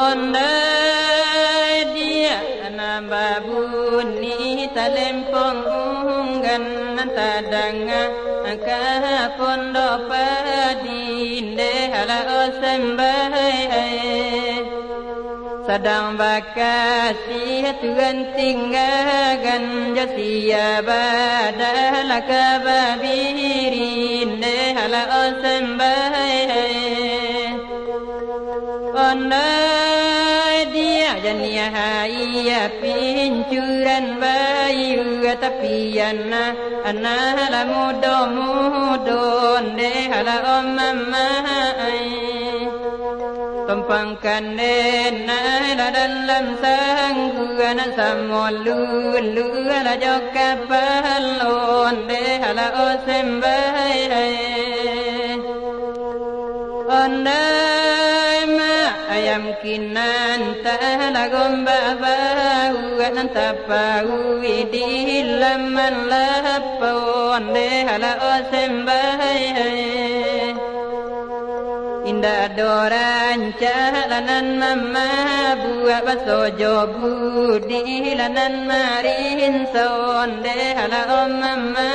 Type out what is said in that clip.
on đời dia nam ba bun ni ta lem phong gan ta dang ka pon do pa din de hala osem bai sedang bakasi Tuhan tinggalkan jasia badal kababirin de hala osem bai ondai dia jania hai pincuran bayu tapian anala mudon de hala omma tumpangkan na dalam sangguan samolu la jokapalon de hala osem bai ondai ma ayam kinan ta lagom bau nan tapau di laman lapon de hala osem bai indah doran jalanan mama buat basojo budi lanan marin son de hala om mama